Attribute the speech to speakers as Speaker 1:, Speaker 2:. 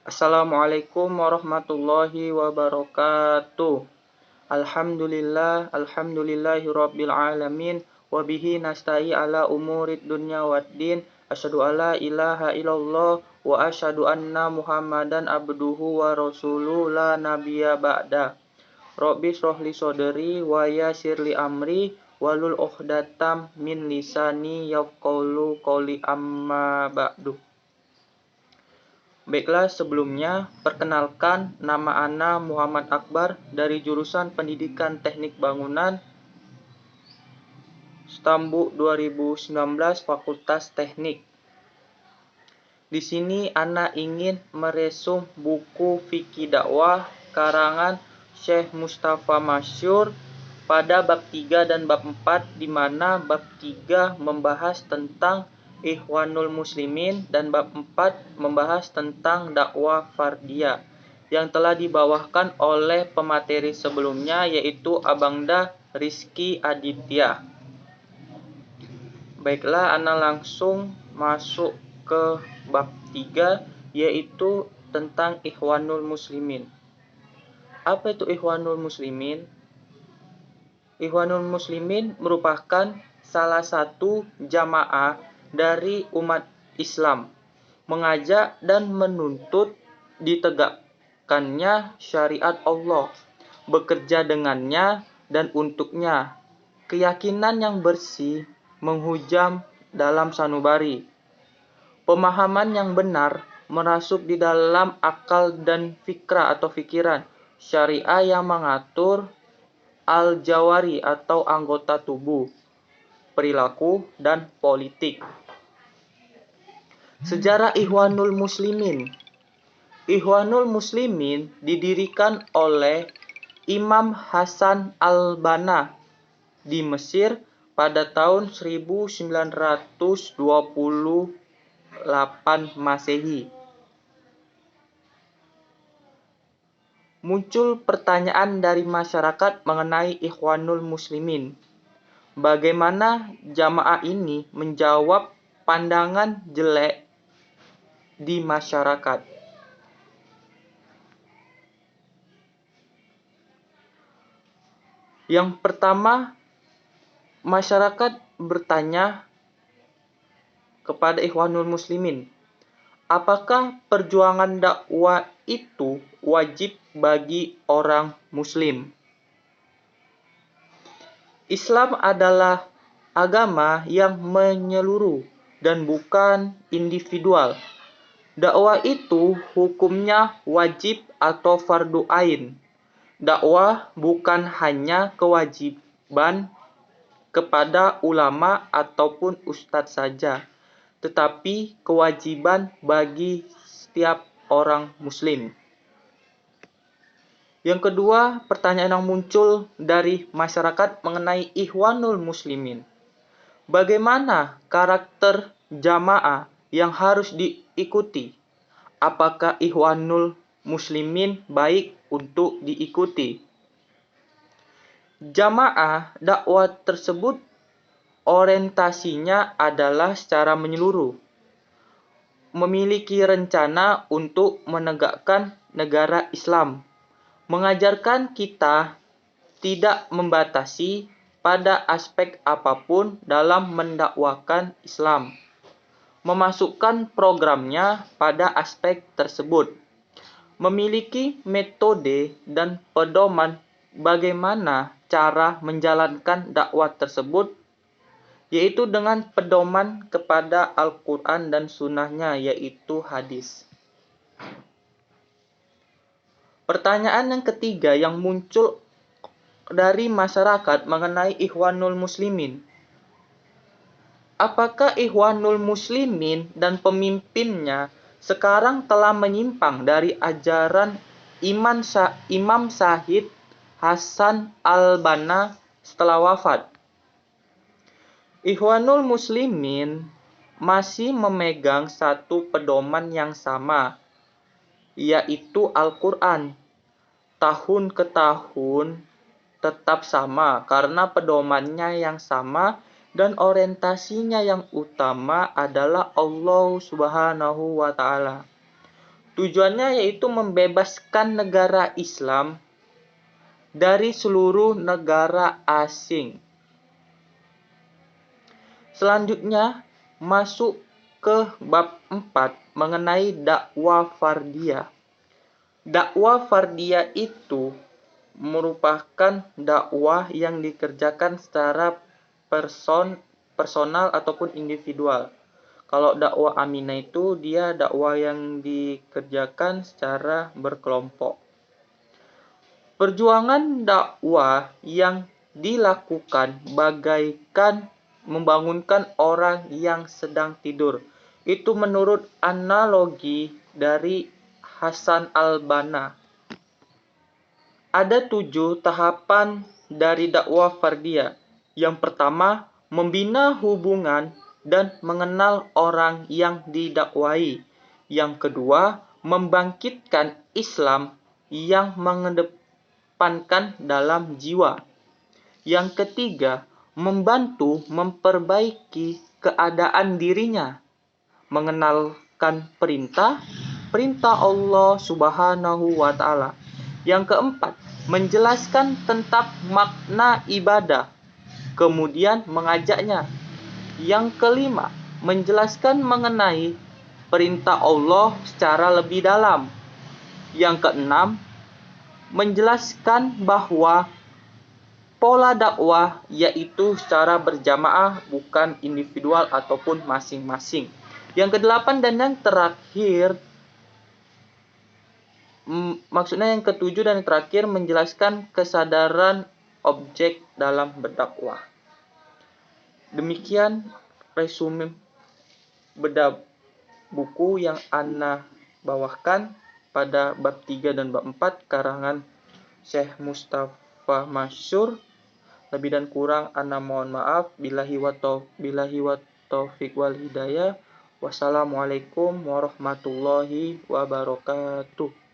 Speaker 1: Assalamualaikum warahmatullahi wabarakatuh. Alhamdulillahirabbil alamin wa bihi nasta'i ala umurid dunya waddin. Asyhadu alla ilaha illallah wa asyhadu anna Muhammadan abduhu wa rasuluhu la nabiyya ba'da. Rabbi shrahli sadri wa yassirli amri walul 'uqdatam min lisani yafqahu qawli amma ba'du. Baiklah, sebelumnya perkenalkan, nama Ana Muhammad Akbar dari jurusan Pendidikan Teknik Bangunan Stambu 2019 Fakultas Teknik. Di sini Ana ingin meresum buku Fikih Dakwah karangan Syekh Mustafa Masyur pada bab 3 dan bab 4, di mana bab 3 membahas tentang Ikhwanul Muslimin dan bab 4 membahas tentang dakwah fardiyah yang telah dibawakan oleh pemateri sebelumnya, yaitu Abangda Rizky Aditya. Baiklah, Ana langsung masuk ke bab 3, yaitu tentang Ikhwanul Muslimin. Apa itu Ikhwanul Muslimin? Ikhwanul Muslimin merupakan salah satu jamaah dari umat Islam, mengajak dan menuntut ditegakkannya syariat Allah, bekerja dengannya dan untuknya, keyakinan yang bersih menghujam dalam sanubari, pemahaman yang benar merasuk di dalam akal dan fikiran, syariah yang mengatur al-jawari atau anggota tubuh, perilaku, dan politik. Sejarah Ikhwanul Muslimin. Ikhwanul Muslimin didirikan oleh Imam Hasan al-Banna di Mesir pada tahun 1928 Masehi. Muncul pertanyaan dari masyarakat mengenai Ikhwanul Muslimin. Bagaimana jamaah ini menjawab pandangan jelek di masyarakat? Yang pertama, masyarakat bertanya kepada Ikhwanul Muslimin, apakah perjuangan dakwah itu wajib bagi orang Muslim? Islam adalah agama yang menyeluruh dan bukan individual. Dakwah itu hukumnya wajib atau fardu ain. Dakwah bukan hanya kewajiban kepada ulama ataupun ustadz saja, tetapi kewajiban bagi setiap orang Muslim. Yang kedua, pertanyaan yang muncul dari masyarakat mengenai Ikhwanul Muslimin. Bagaimana karakter jamaah yang harus diikuti? Apakah Ikhwanul Muslimin baik untuk diikuti? Jamaah dakwah tersebut orientasinya adalah secara menyeluruh, memiliki rencana untuk menegakkan negara Islam, mengajarkan kita tidak membatasi pada aspek apapun dalam mendakwakan Islam, memasukkan programnya pada aspek tersebut, memiliki metode dan pedoman bagaimana cara menjalankan dakwah tersebut, yaitu dengan pedoman kepada Al-Quran dan Sunnahnya, yaitu hadis. Pertanyaan yang ketiga yang muncul dari masyarakat mengenai Ikhwanul Muslimin. Apakah Ikhwanul Muslimin dan pemimpinnya sekarang telah menyimpang dari ajaran Imam Syahid Hasan al-Banna setelah wafat? Ikhwanul Muslimin masih memegang satu pedoman yang sama, yaitu Al-Quran. Tahun ke tahun tetap sama karena pedomannya yang sama dan orientasinya yang utama adalah Allah Subhanahu wa Ta'ala. Tujuannya yaitu membebaskan negara Islam dari seluruh negara asing. Selanjutnya masuk ke bab 4 mengenai dakwah fardiyah. Dakwah fardiyah itu merupakan dakwah yang dikerjakan secara personal ataupun individual. Kalau dakwah aminah itu dia dakwah yang dikerjakan secara berkelompok. Perjuangan dakwah yang dilakukan bagaikan membangunkan orang yang sedang tidur. Itu menurut analogi dari Hasan al-Banna. Ada 7 tahapan dari dakwah fardiyah. Yang pertama, membina hubungan dan mengenal orang yang didakwai. Yang kedua, membangkitkan Islam yang mengedepankan dalam jiwa. Yang ketiga, membantu memperbaiki keadaan dirinya, mengenalkan perintah Allah Subhanahu wa Ta'ala. Yang keempat, menjelaskan tentang makna ibadah, kemudian mengajaknya. Yang kelima, menjelaskan mengenai perintah Allah secara lebih dalam. Yang keenam, menjelaskan bahwa pola dakwah yaitu secara berjamaah, bukan individual ataupun masing-masing. Yang kedelapan dan yang terakhir, maksudnya yang ketujuh dan yang terakhir, menjelaskan kesadaran objek dalam berdakwah. Demikian resume bedah buku yang Ana bawakan pada bab 3 dan bab 4 karangan Syekh Mustafa Masyur. Lebih dan kurang Ana mohon maaf. Billahi wa taufiq wal hidayah. Wassalamualaikum warahmatullahi wabarakatuh.